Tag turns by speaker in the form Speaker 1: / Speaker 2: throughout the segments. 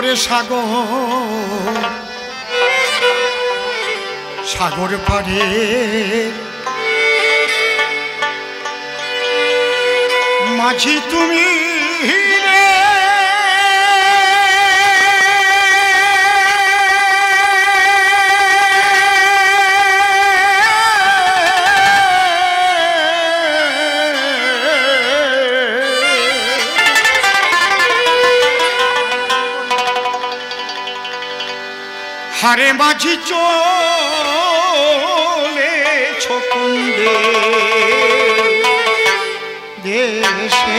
Speaker 1: ওরে সাগর সাগর পারে মাঝি তুমি হারে মাঝি চলেছ কোন দেশে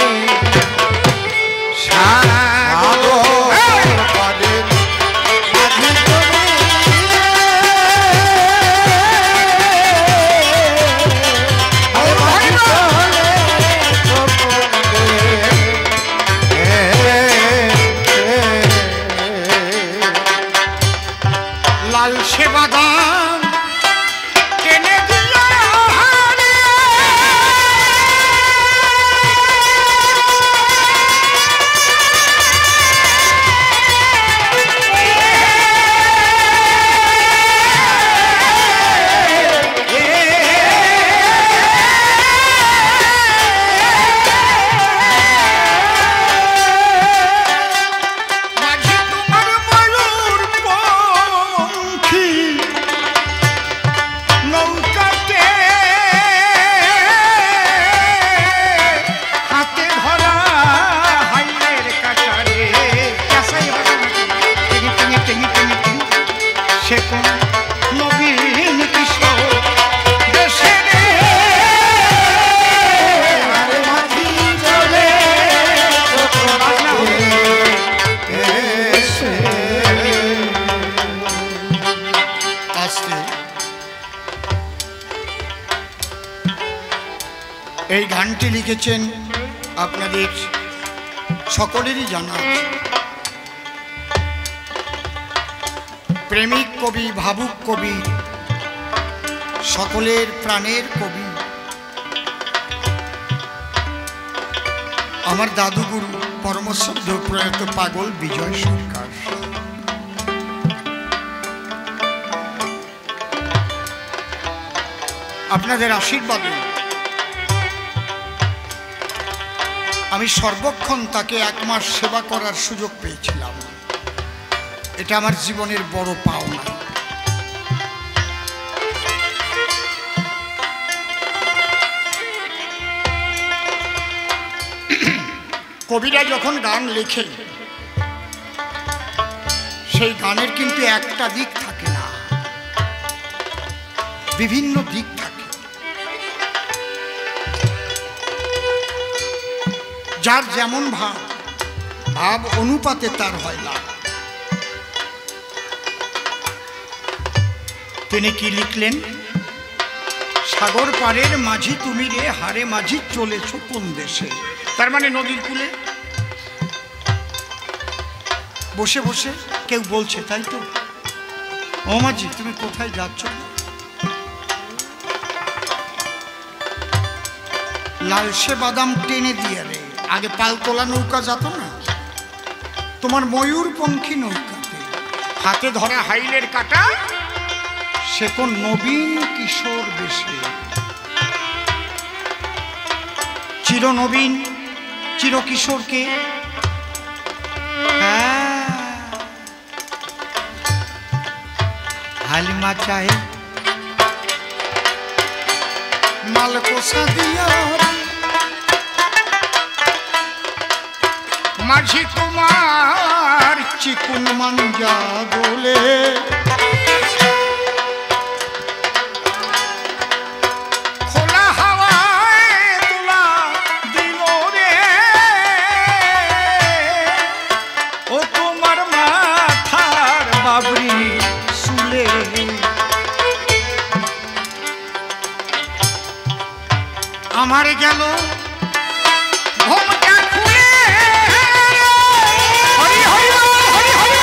Speaker 1: লাল সে বাদাম টেনে দিল এই গানটি লিখেছেন আপনাদের সকলেরই জানা আছে প্রেমিক কবি ভাবুক কবি সকলের প্রাণের কবি আমার দাদুগুরু পরমশ্রদ্ধ প্রয়াত পাগল বিজয় সরকার। আপনাদের আশীর্বাদে আমি সর্বক্ষণ তাকে 1 মাস সেবা করার সুযোগ পেয়েছিলাম। এটা আমার জীবনের বড় পাওনা। কবিরা যখন গান লেখে সেই গানের কিন্তু একটা দিক থাকে না, বিভিন্ন দিক থাকে। যার যেমন ভাব, ভাব অনুপাতে তার হয় না। তিনি কি লিখলেন? সাগর পারের মাঝি তুমি রে, হারে মাঝি চলেছ কোন দেশে। তার মানে নদীর কূলে বসে বসে কেউ বলছে, তাই তো? ও মাঝি তুমি কোথায় যাচ্ছ? লালসে বাদাম টেনে দিয়ে রে। আগে পালতোলা নৌকা যেত না, তোমার ময়ূরপঙ্খী নৌকাতে হাতে ধরা হাইলের কাটা, সে কোন নবীন কিশোর বেশে। চিরনবীন চিরকিশোরকে হালিমা চাহে মালকোসা দিয়া মাঝি তোমার চিকুন মাঞ্জা দোলে। খোলা হাওয়ায় তোলা দিল রে, ও তোমার মাথার বাবরি চুলে। আমার গেল ঘুমটা খুলে। হরি হরি হরি হরি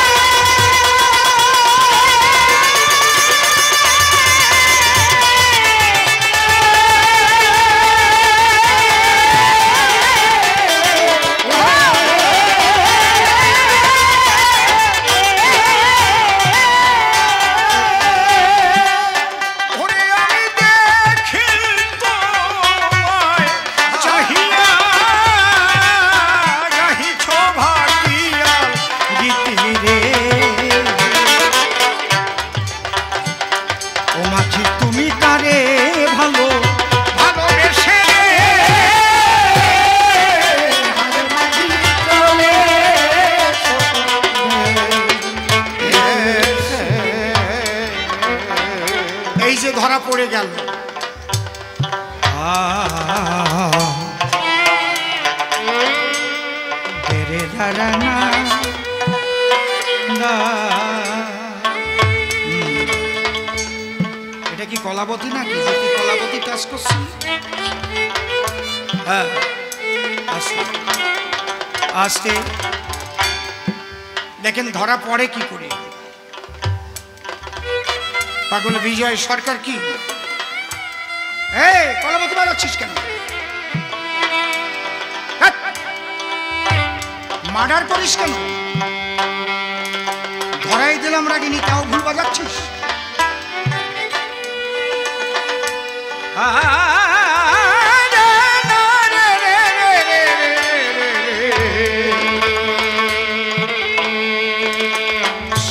Speaker 1: তুমি কারে ভালো ভালোবেসে এই যে ধরা পড়ে গেল। এটা কি কলাবতী নাকি? কলাবতী টাচ করছি। হ্যাঁ আস্তে আস্তে দেখেন ধরা পড়ে কি করে। পাগল বিজয় সরকার কি কলাবতী বাজাচ্ছিস কেন? মার্ডার করিস কেন? ধরাই দিলাম রাগিনী, তাও ভুল বাজাচ্ছিস।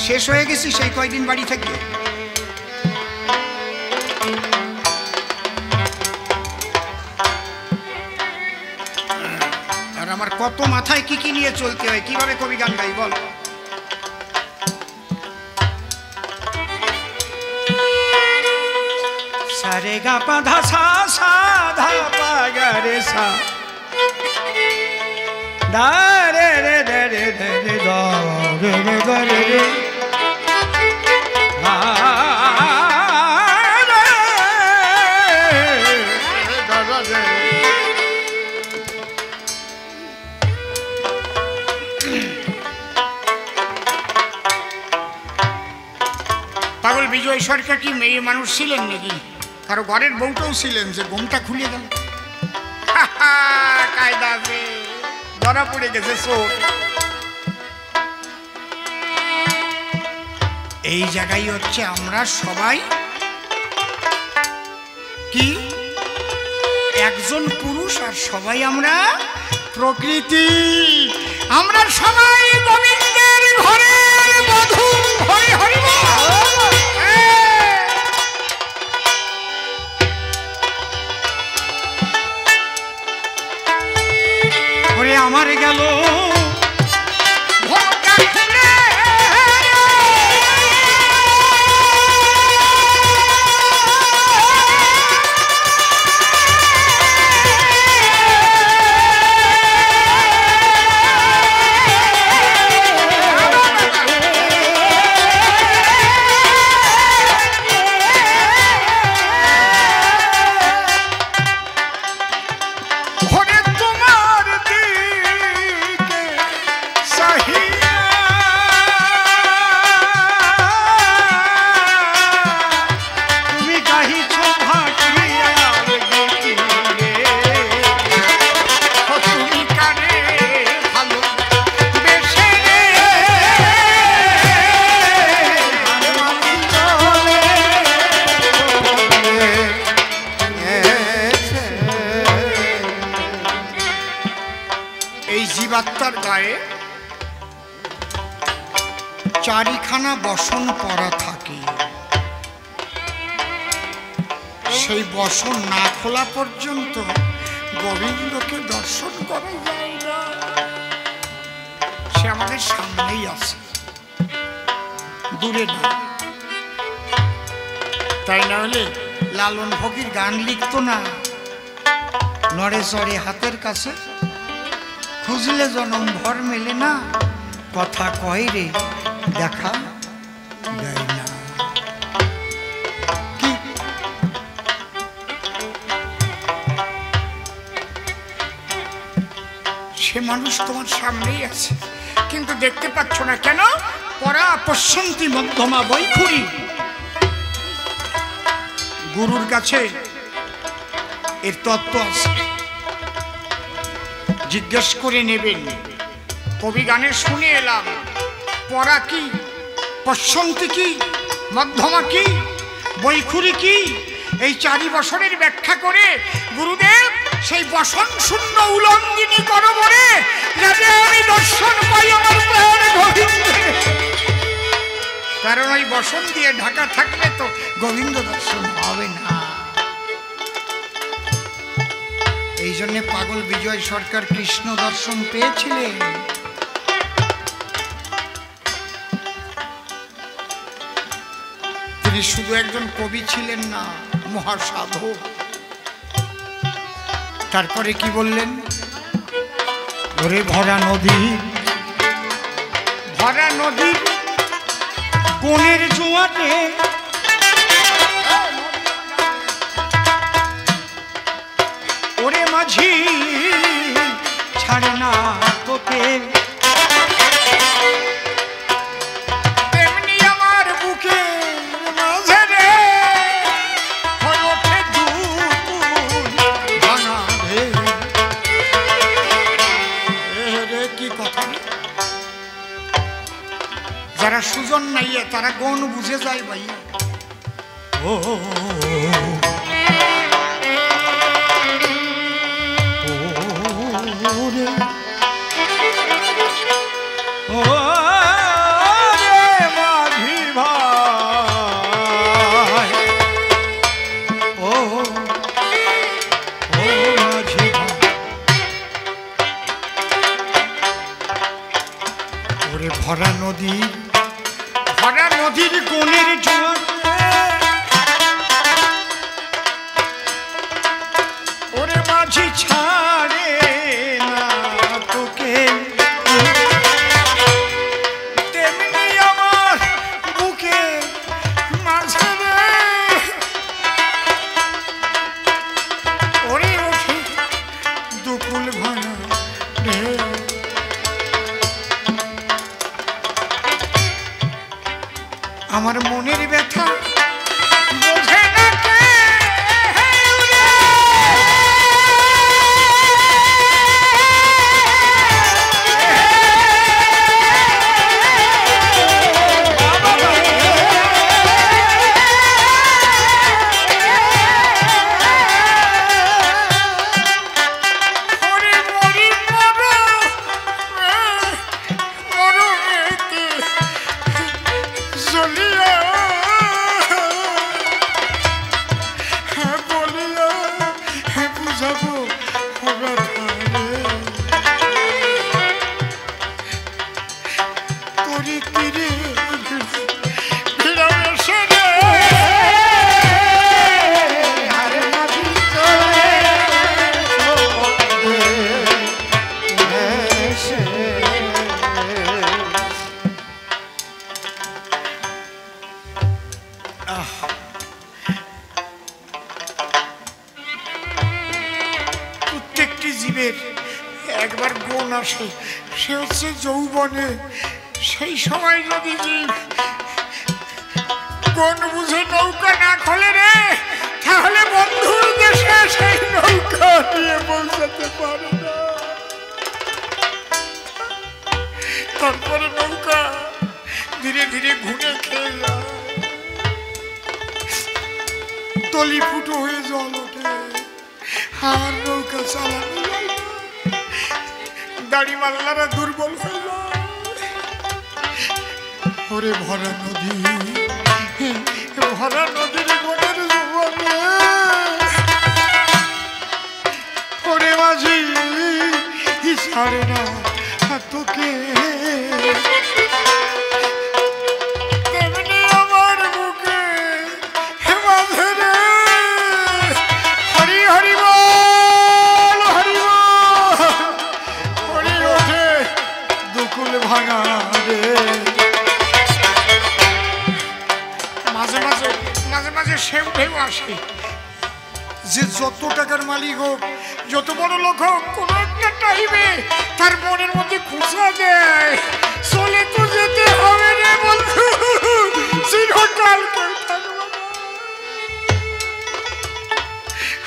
Speaker 1: শেষ হয়ে গেছি সেই কয়দিন বাড়ি থেকে। আর আমার কত মাথায় কি কি নিয়ে চলতে হয়, কিভাবে কবি গান গাই বল। সারে গা পা ধা সা সা ধা পা গা রে সা দা রে রে রে রে রে রে দা রে রে দা রে রে আ রে দা রে। পাগল বিজয় সরকার কি মেয়ে মানুষ ছিলেন নাকি? কারো ঘরের বউটাও ছিলেন যে ঘুমটা খুলে গেল। কায়দা ধরা পড়ে গেছে চোর। এই জায়গায় হচ্ছে আমরা সবাই কি একজন পুরুষ আর সবাই আমরা প্রকৃতি। আমরা সবাই গোবিন্দের ঘরের বধূ। হরি হরি আমার গেল জীবাত্মার গায়ে চারিখানা বসন পরা থাকে। সেই বসন না খোলা পর্যন্ত গোবিন্দকে দর্শন করা যায় না। সে আমাদের সামনেই আছে, দূরে না। তাই না হলে লালন ফকির গান লিখতো না, নড়ে চড়ে হাতের কাছে খুঁজলে জনম ভর মেলে না, কথা কয় রে দেখা দেয় না। কি সে মানুষ তোমার সামনেই আছে, কিন্তু দেখতে পাচ্ছ না কেন? পরা পশ্যন্তি মধ্যমা বৈখুরি। গুরুর কাছে এর তত্ত্ব আছে, জিজ্ঞেস করে নেবেন। কবি গানে শুনে এলাম পরা কি, পশ্যন্তি কি, মধ্যমা কি, বৈখুরি কি, এই চারি বসনের ব্যাখ্যা করে গুরুদেব সেই বসন শূন্য উলঙ্গিনী করবরে যাতে আমি দর্শন পাই আমার প্রাণ গোবিন্দে। কারণ ওই বসন দিয়ে ঢাকা থাকলে তো গোবিন্দ দর্শন হয়। হবে না। এই জন্য পাগল বিজয় সরকার কৃষ্ণ দর্শন পেয়েছিলেন। তিনি শুধু একজন কবি ছিলেন না, মহাসাধক। তারপরে কি বললেন? ওরে ভরা নদী, ভরা নদীর কোণের জোয়ারে ওরে মাঝি ছাড়ে না তোকে, তেমনি আমার বুকে মাঝে রে হয়ে ওঠে ভাঙা রে। কি কথা! যারা সুজন নাইয়ে তারা গণ বুঝে যায় ভাইয়া। ও মাঝি ভাই, ও মাঝি ভাই, ওরে ভরা নদীর, ভরা নদীর কোণের জোয়ার ওরে মাঝি ছাড়ে না তোকে, তেমনি আমার বুকে মাঝে ওরে ওঠে দুকুল ভাঙা রে। আমার মনের ব্যথা বোঝে না কে, প্রত্যেকটি জীবের একবার গুণ আসে, সে হচ্ছে যৌবনে। সেই সময় যদি জীব কোন বুঝে নৌকা না খোলে রে, তাহলে বন্ধুর দেশে সেই নৌকা নিয়ে পৌঁছাতে পারে না। তারপরে নৌকা ধীরে ধীরে ঘুরে খেয়ে যায়, তলি ফুটো হয়ে জল ওঠে, আর নৌকা চালানো যায় না, দাড়ি মাল্লারা দুর্বল হয়ে যায়। ওরে ভরা নদী, ভরা নদীর কোণের জোয়ারে ওরে মাঝি ছাড়ে না তোকে, তেমনি আমার বুকে মাঝে রে হরি হরি বল, হরি বল, হরি ওঠে দুকুল ভাঙা রে। মাঝে মাঝে মাঝে মাঝে সেও ঢেউ আসে, যে যত টাকার মালিক হোক, যত বড় লোক হোক, কোন একটা টাইমে তার মনের মধ্যে খুচরা দেয়, চলে তো যেতে হবে রে বন্ধু, চিরকাল কেউ থাকবে না।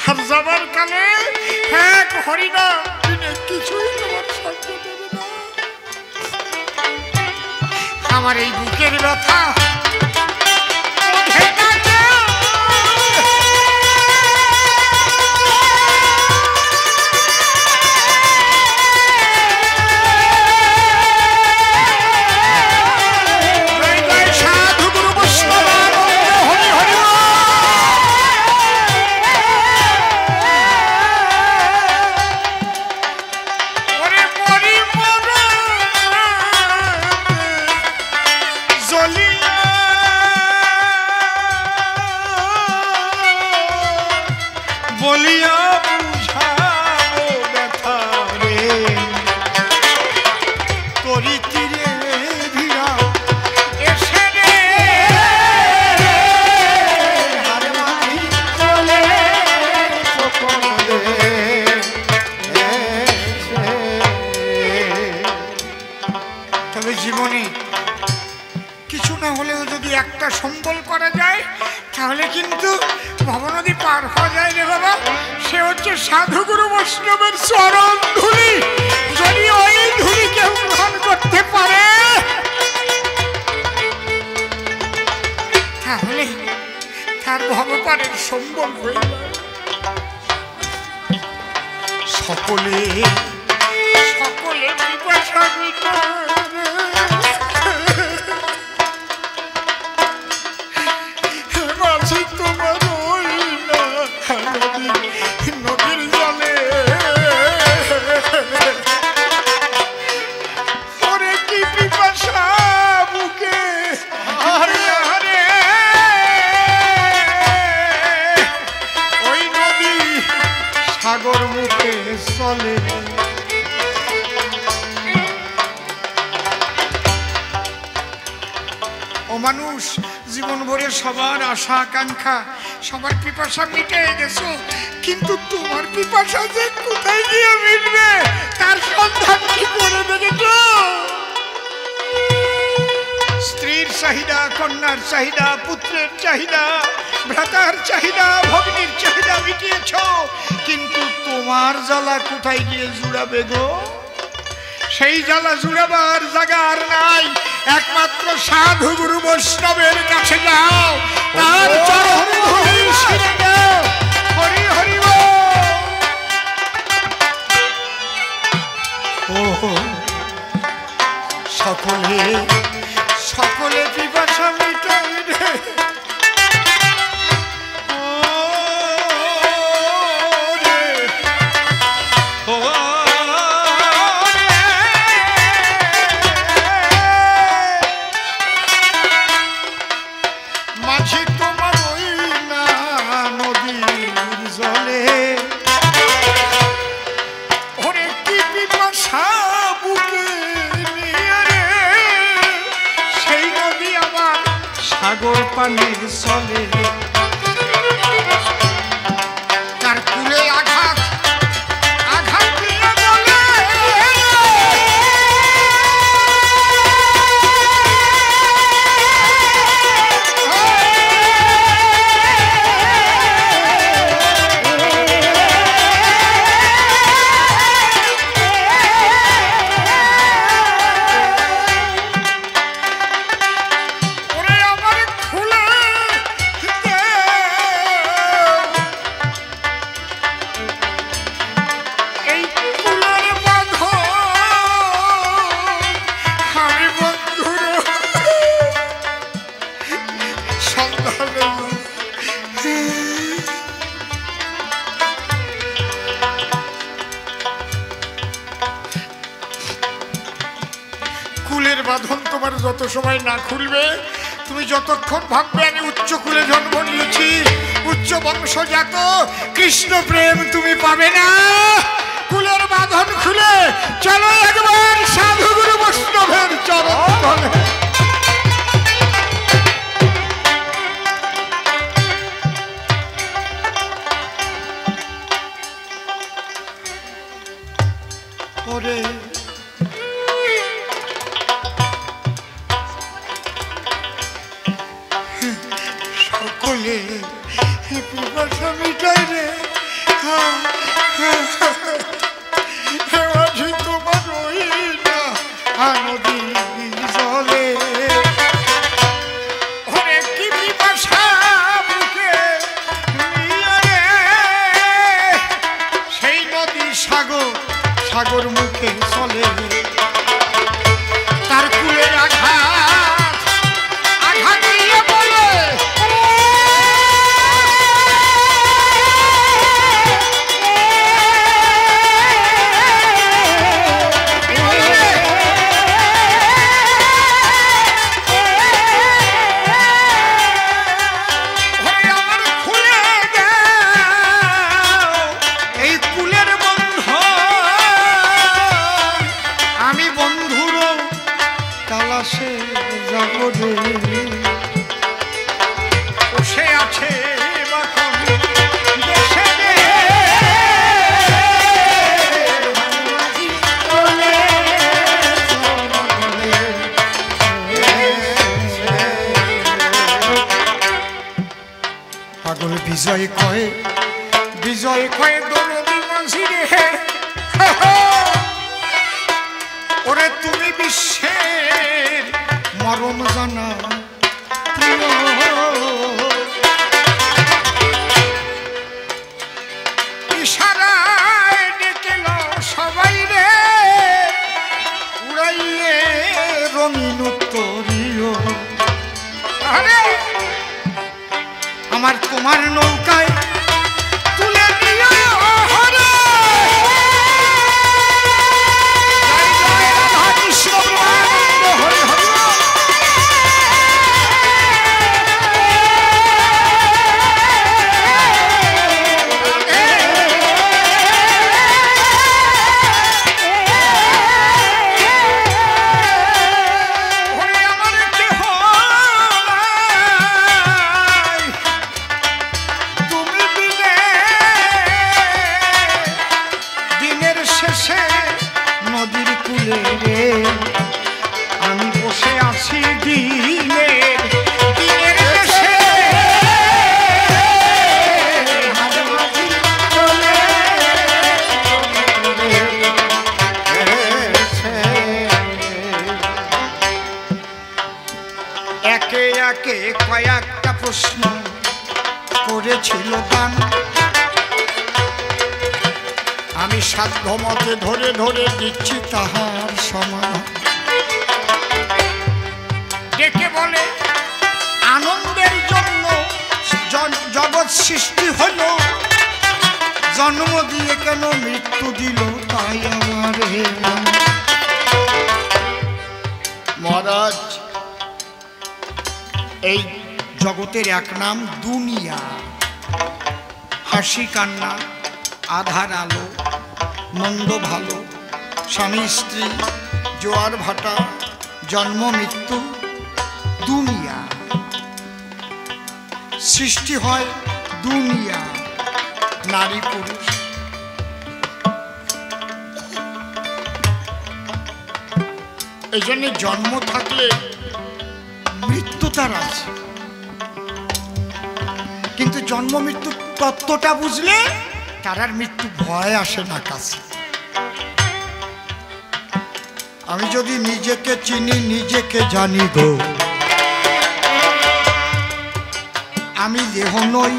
Speaker 1: আর যাবার কালে এক হরিনাম দিনে কিছুই তোমার সঙ্গে দেবে না। আমার এই বুকের ব্যথা বলিয়া বুঝাবো ব্যথা রে তোরি তীরে ভিড়া এসে রে তবে জীবনে কিছু না হলেও যদি একটা সম্বল করা যায় তাহলে কিন্তু ভবনদী পার হওয়া যায় রে বাবা। সে হচ্ছে সাধুগুরু বৈষ্ণবের চরণ ধুলি। যদি ওই ধুলি কেউ গ্রহণ করতে পারে তাহলে তার ভবপারের সম্বল হয়ে যায়। সকলে সকলে পিপাসা নদীর জলে ওরে কি পিপাসা বুকে ওই নদী সাগর মুখে চলে। ও মানুষ, জীবন ভরে সবার আশা আকাঙ্ক্ষা সবার পিপাসা মিটে গেছো, কিন্তু তোমার পিপাসা যে কোথায় গিয়ে মিটবে তার সন্ধান কি করে দেখেছো? স্ত্রীর চাহিদা, কন্যার চাহিদা, পুত্রের চাহিদা, ভ্রাতার চাহিদা, ভগ্নীর চাহিদা মিটিয়েছ, কিন্তু তোমার জ্বালা কোথায় গিয়ে জুড়াবে গো? সেই জ্বালা জুড়াবার জায়গা আর নাই। একমাত্র সাধু গুরু বৈষ্ণবের কাছে যাও, তার চরণ ধুলি ছিঁড়ে দাও। হরি হরি বল। সকলে সকলে পিপাসা মিটাই রে। সাগর পানির চলে, তার কুলে আঘাত আঘাত দিয়ে বলে কুলের বাঁধন তোমার যত সময় না খুলবে, তুমি যতক্ষণ ভাববে আমি উচ্চ কুলে জন্ম নিয়েছি, উচ্চ বংশজাত, কৃষ্ণ প্রেম তুমি পাবে না। কুলের বাঁধন খুলে চলো একবার সাধু গুরু বৈষ্ণবের চরণ তলে। ওরে সকলে পিপাসা মিটাই রে। আজি তোমার ওই না নদী জলে, ওরে কি পিপাসা বুকে নিয়ে রে। সেই নদী সাগর সাগর মুখে চলে, তার কুলের আঘাত আঘাত দিয়ে বলে আমার খুলে বিজয় কয়ে দরদি মাঝি রে, ওরে তুমি বিশ্বের মরম জানা ইশারায় ডেকেল সবাই রে, উড়াইয়ে রঙিন উত্তরীয়। আরে আমার তোমার নৌকায় তুলে নিও হরে, জয় জয় রাধা কৃষ্ণ প্রেমানন্দ হরি হরি। নদীর কূলে রে আমি বসে আছি দিনের দেশে, একে একে কয়েকটা প্রশ্ন করেছিল গান, আমি সাধ্য মতে ধরে ধরে দিচ্ছি তাহার সমাধান। ডেকে বলে আনন্দের জন্য জগৎ সৃষ্টি হলো, জন্ম দিয়ে কেন মৃত্যু দিল তাই আমারে। মহারাজ, এই জগতের এক নাম দুনিয়া, হাসি কান্না, আধার আলো, মন্দ ভালো, স্বামী স্ত্রী, জোয়ার ভাটা, জন্ম মৃত্যু, দুনিয়া। সৃষ্টি হয় দুনিয়া, নারী পুরুষ। এই জন্য জন্ম থাকলে মৃত্যু তার আছে, কিন্তু জন্ম মৃত্যু তত্ত্বটা বুঝলে তার আর মৃত্যু ভয় আসে না কাছে। আমি যদি নিজেকে চিনি, নিজেকে জানি গো, আমি দেহ নই,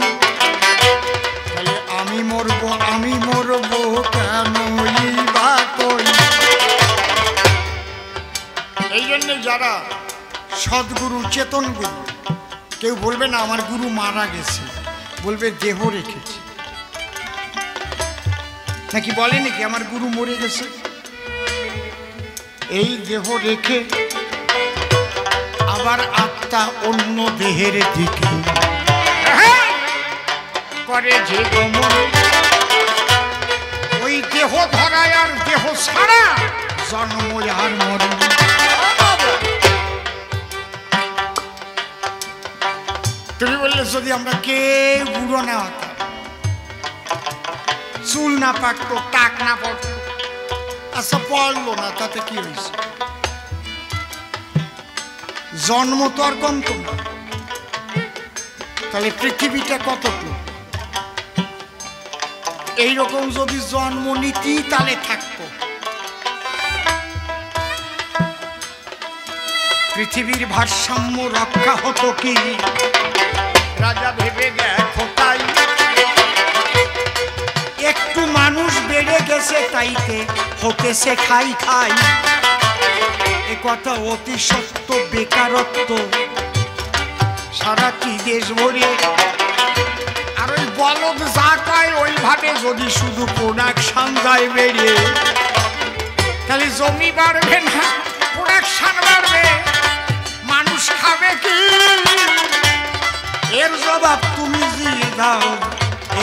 Speaker 1: তাহলে আমি মরবো কেনই বা কই। এই জন্যে যারা সদ্গুরু, চেতন গুরু, কেউ বলবে না আমার গুরু মারা গেছে, বলবে দেহ রেখেছে। নাকি বলে নাকি আমার গুরু মরে গেছে? এই দেহ রেখে আবার আত্মা অন্য দেহের দিকে করে যে গমন, ওই দেহ ধরায় আর দেহ ছাড়া জন্ম আর মরণ। তুমি বললে যদি আমরা কেউ বুড়ো না হতাম, চুল না পাকতো, টাক না পড়তো, আচ্ছা পড়লো না, তাতে কি হয়েছে? জন্ম তো আর কমতো না, তাহলে পৃথিবীটা কতটুকু? এইরকম যদি জন্ম নীতি তাহলে থাকতো, পৃথিবীর ভারসাম্য রক্ষা হতো কি? রাজা ভেবে দেখো তাই, একটু মানুষ বেড়ে গেছে তাইতে হতেছে খাই খাই। এ কথা অতি সত্য, বেকারত্ব সারা কি দেশ ভরে। আর ওই বলদ যা কয় ওইভাবে যদি শুধু প্রোডাকশন যায় বেরিয়ে, তাহলে জমি বাড়বে না, প্রোডাকশন বাড়বে, মানুষ খাবে কি? এর জবাব তুমি দিয়ে দাও,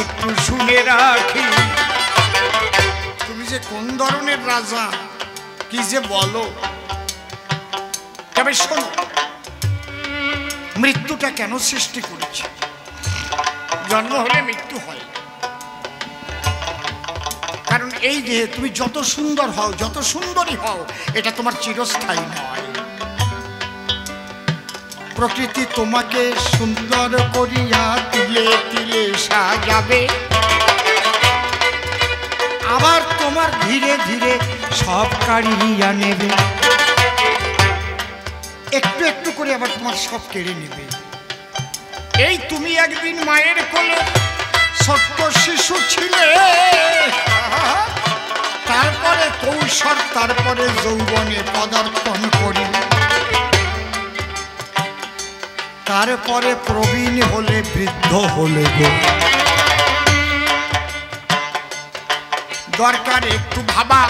Speaker 1: একটু শুনে রাখি। তুমি যে কোন ধরনের রাজা, কি যে বলো। তবে শোনো, মৃত্যুটা কেন সৃষ্টি করেছে? জন্ম হলে মৃত্যু হয়, কারণ এই যে তুমি যত সুন্দর হও, যত সুন্দরী হও, এটা তোমার চিরস্থায়ী নয়। প্রকৃতি তোমাকে সুন্দর করিয়া দিল, তিলে তিলে সাজাবে, আবার তোমার ধীরে ধীরে সব কাড়িয়া নেবে, একটু একটু করে আবার তোমার সব কেড়ে নেবে। এই তুমি একদিন মায়ের কোলে ছোট্ট শিশু ছিলে, তারপরে কৈশোর, তারপরে যৌবনে পদার্পণ করিলে, তারপরে প্রবীণ হলে, বৃদ্ধ হলে গো। দরকার একটু ভাবা,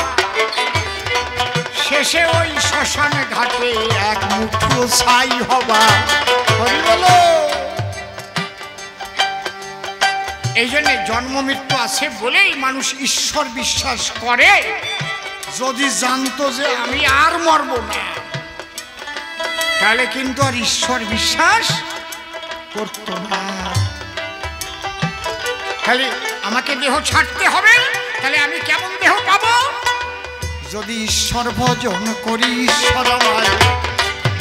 Speaker 1: শেষে ওই শ্মশানে ঘাটে এক মুঠো ছাই হবা। হরি বলো। এই জন্য জন্ম মৃত্যু আছে বলেই মানুষ ঈশ্বর বিশ্বাস করে। যদি জানতো যে আমি আর মরব না, তাহলে কিন্তু আর ঈশ্বর বিশ্বাস করতো না। খালি আমাকে দেহ ছাড়তে হবে, তাহলে আমি কেমন দেহ পাবো? যদি ঈশ্বর ভজন করি, ঈশ্বর আমায়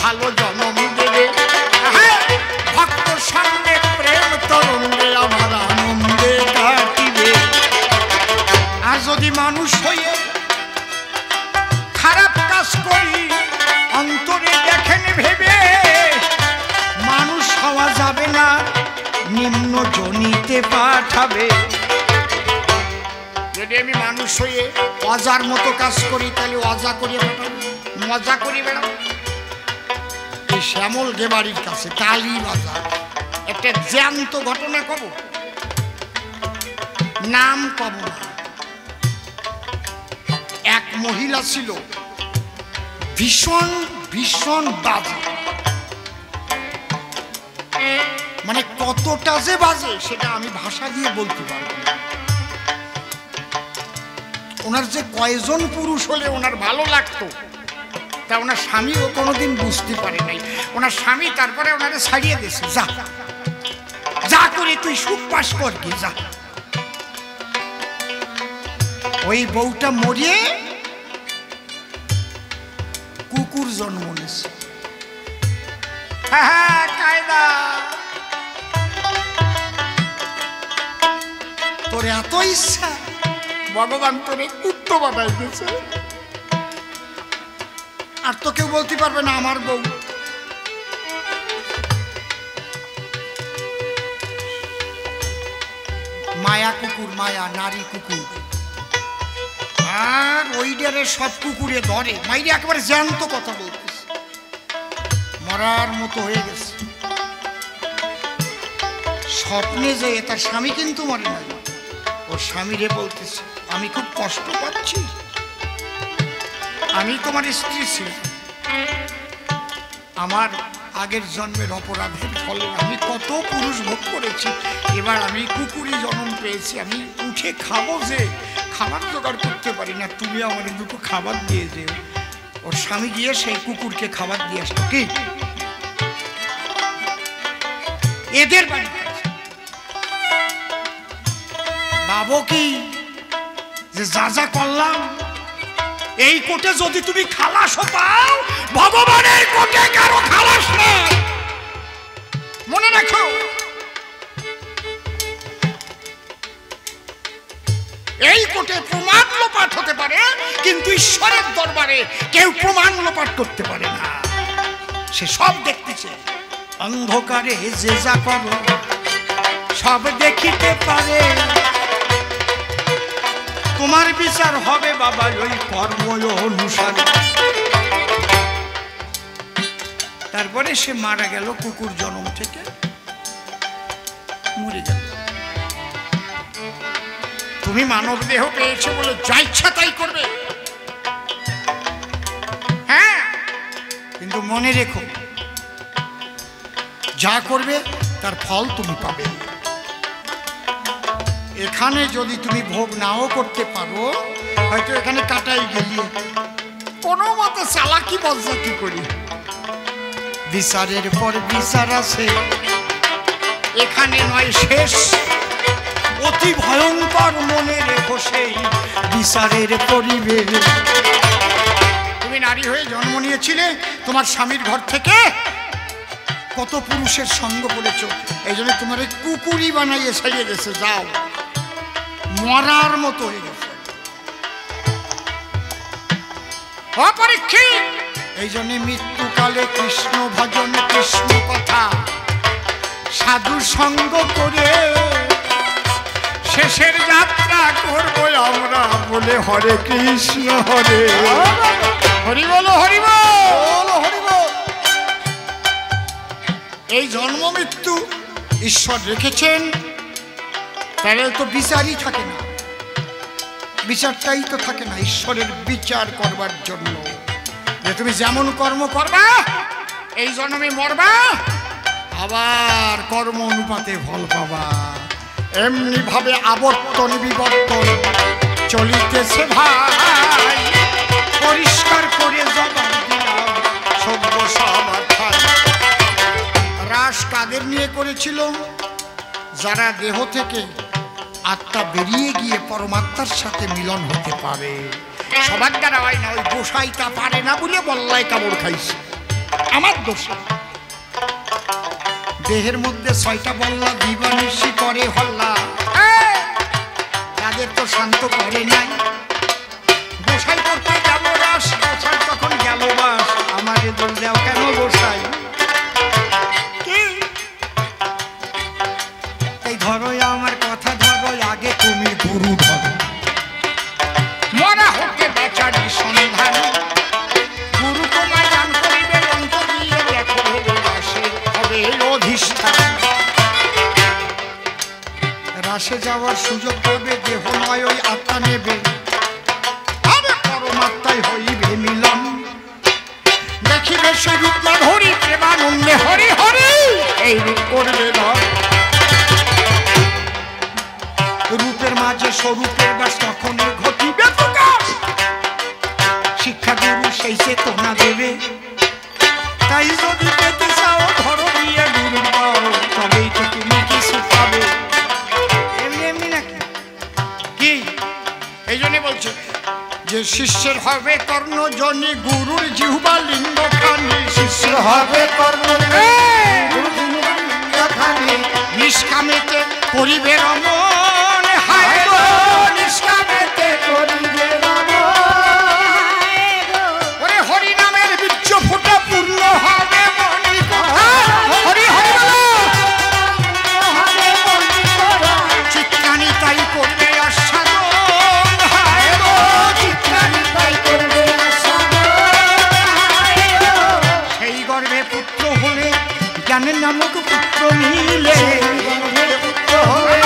Speaker 1: ভালো জন্ম দেবে। ভক্ত সঙ্গে প্রেম তরঙ্গে আমার আনন্দে কাটিবে। আর যদি মানুষ হয়ে খারাপ কাজ করি, অন্তরে দেখেন ভেবে, মানুষ হওয়া যাবে না, নিম্ন জনিতে পাঠাবে। যদি আমি মানুষ হয়ে অজার মতো কাজ করি, তাহলে অজা করিয়ে বেড়াবো, মজা করি বেড়াবো। এই শ্যামল গেবাড়ির কাছে কালী বাজার একটা জ্যান্ত ঘটনা কব, নাম কব না। এক মহিলা ছিল, ভীষণ ভীষণ বাজে, মানে কতটা যে বাজে সেটা আমি ভাষা দিয়ে বলতে পারবো না। ওনার যে কয়জন পুরুষ হলে ওনার ভালো লাগতো, তা ওনার স্বামীও কোনোদিন বুঝতে পারে নাই। ওনার স্বামী তারপরে ওনারে ছাড়িয়ে দিয়েছে, যা যা করে তুই সুখ পাস কর কি যা। ওই বউটা মরিয়ে কুকুর জন্ম নিয়েছে। হ্যাঁ, কায়দা। তোর এত ইচ্ছা, ভগবান তোরে কুত্তো বানাই দিয়েছে, আর তো কেউ বলতে পারবে না আমার বউ। মায়া কুকুর, মায়া নারী কুকুর। আর ওইটারে সব কুকুরে ধরে, মাইরে একেবারে জ্যান্ত কথা বলতেছে, মরার মতো হয়ে গেছে। স্বপ্নে যে তার স্বামী কিন্তু মরে নাই, ওর স্বামীরে বলতেছে আমি খুব কষ্ট পাচ্ছি, আমি তোমার স্ত্রী ছিলাম, আমার আগের জন্মের অপরাধের ফলে আমি কত পুরুষ ভোগ করেছি, এবার আমি কুকুরই জন্ম পেয়েছি, আমি উঠে খাবো যে খাবার জোগাড় করতে পারি না, তুমি আমার দুটো খাবার দিয়ে যেও। ওর স্বামী গিয়ে সেই কুকুরকে খাবার দিয়ে আসতো। কি এদের বাড়ি ভাবো কি যে যা যা করলাম, এই কোটে যদি তুমি খালাস পাও, ভগবানের কোটে কারো খালাস নেই, মনে রাখো। এই কোটে প্রমাণ লোপাট হতে পারে, কিন্তু ঈশ্বরের দরবারে কেউ প্রমাণ লোপাট করতে পারে না, সে সব দেখতেছে। অন্ধকারে যে যা করো সব দেখিতে পারে, তোমার বিচার হবে বাবা ওই কর্ম অনুসারে। তারপরে সে মারা গেল, কুকুর জন্ম থেকে মরে গেল। তুমি মানব দেহ পেয়েছো বলে যা ইচ্ছা তাই করবে, হ্যাঁ, কিন্তু মনে রেখো যা করবে তার ফল তুমি পাবে। এখানে যদি তুমি ভোগ নাও করতে পারো, হয়তো এখানে কাটাই গেলিয়ে কোনো মতে চালাকি বজ্জাতি করি, বিচারের পর বিচার আছে, এখানে নয় শেষ, অতি ভয়ঙ্কর মনে রেখো সেই বিচারের পরিবেশ। তুমি নারী হয়ে জন্ম নিয়েছিলে, তোমার স্বামীর ঘর থেকে কত পুরুষের সঙ্গ করেছ, এই জন্য তোমার এই কুকুরি বানাইয়ে ছাড়িয়ে গেছে, যাও মরার মতো হয়ে গেছে। অপরীক্ষিত এই জন্য মৃত্যুকালে কৃষ্ণ ভজন কৃষ্ণ কথা সাধু সঙ্গ করে শেষের যাত্রা করবো আমরা বলে হরে কৃষ্ণ হরে হরি বল হরি বল হরি বল। এই জন্ম মৃত্যু ঈশ্বর রেখেছেন, তাহলে তো বিচারই থাকে না, বিচারটাই তো থাকে না, ঈশ্বরের বিচার করবার জন্য যে তুমি যেমন কর্ম করবা এই জন্মে মরবা, আবার কর্ম অনুপাতে ফল পাবা। এমনি ভাবে আবর্তন বিবর্তন চলিতেছে ভাই, পরিষ্কার করে জবাব দিলাম সভ্য সমাধান। রাস কাদের নিয়ে করেছিল? যারা দেহ থেকে আত্মা বেরিয়ে গিয়ে পরমাত্মার সাথে মিলন হতে পারে। সবার দ্বারা হয় না, ওই গোসাইটা পারে না বলে বল্লায় কামড় খাইছে, আমার দোষে। দেহের মধ্যে 6টা বল্লা দিবানিশি করে হল্লা, তাদের তো শান্ত করে নাই। গোসাই করতে গেল রাস, গোসাই তখন গেল বাস, আমারে দোষ দেও কেন গোসাই? এই ধরো আমার কথা ধরো, আগে তুমি গুরু ধরো। মরা হতে বেচারি সন্ধান, গুরু তোমায় দান করিবে, অন্তর দিয়ে দেখো রাসে হবে অধিষ্ঠান। রাসে যাওয়ার সুযোগ পাবে, দেহ নয় ওই আত্মা নেবে, আরে পরমাত্মায় হইবে মিলন। দেখিবে সে রূপ না ধরি, প্রেমানন্দে হরি হরি এই রূপ করবে না। রূপের মাঝে স্বরূপের বাস, তখনই ঘটিবে প্রকাশ। শিক্ষা গুরু সেই চেতনা দেবে, তাই যদি পেতে চাও ধরো দিয়ে গুরু পাও, তবেই তো তুমি কিছু পাবে। এমনি এমনি নাকি কি? এই জন্য বলছে যে শিষ্যের হবে কর্ণজনী, গুরুর জিহ্বা লিঙ্গ খানি। শিষ্যের হবে কর্ণজনী, নিষ্কামেতে করিবে রমণ, হায় গো নিষ্কামেতে করিবে রমণ। ওরে হরি নামের বীর্য ফুটে পূর্ণ হবে মনি কথা, হরি হরি বলো। চিত্রানি তাই করবে আস্বাদন, হায় গো চিত্রানি তাই করবে আস্বাদন। সেই গর্ভে পুত্র হলে জ্ঞানের নামক পুত্র মিলে, পুত্র হলে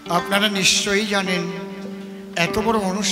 Speaker 1: আপনারা নিশ্চয়ই জানেন এত বড় অনুষ্ঠান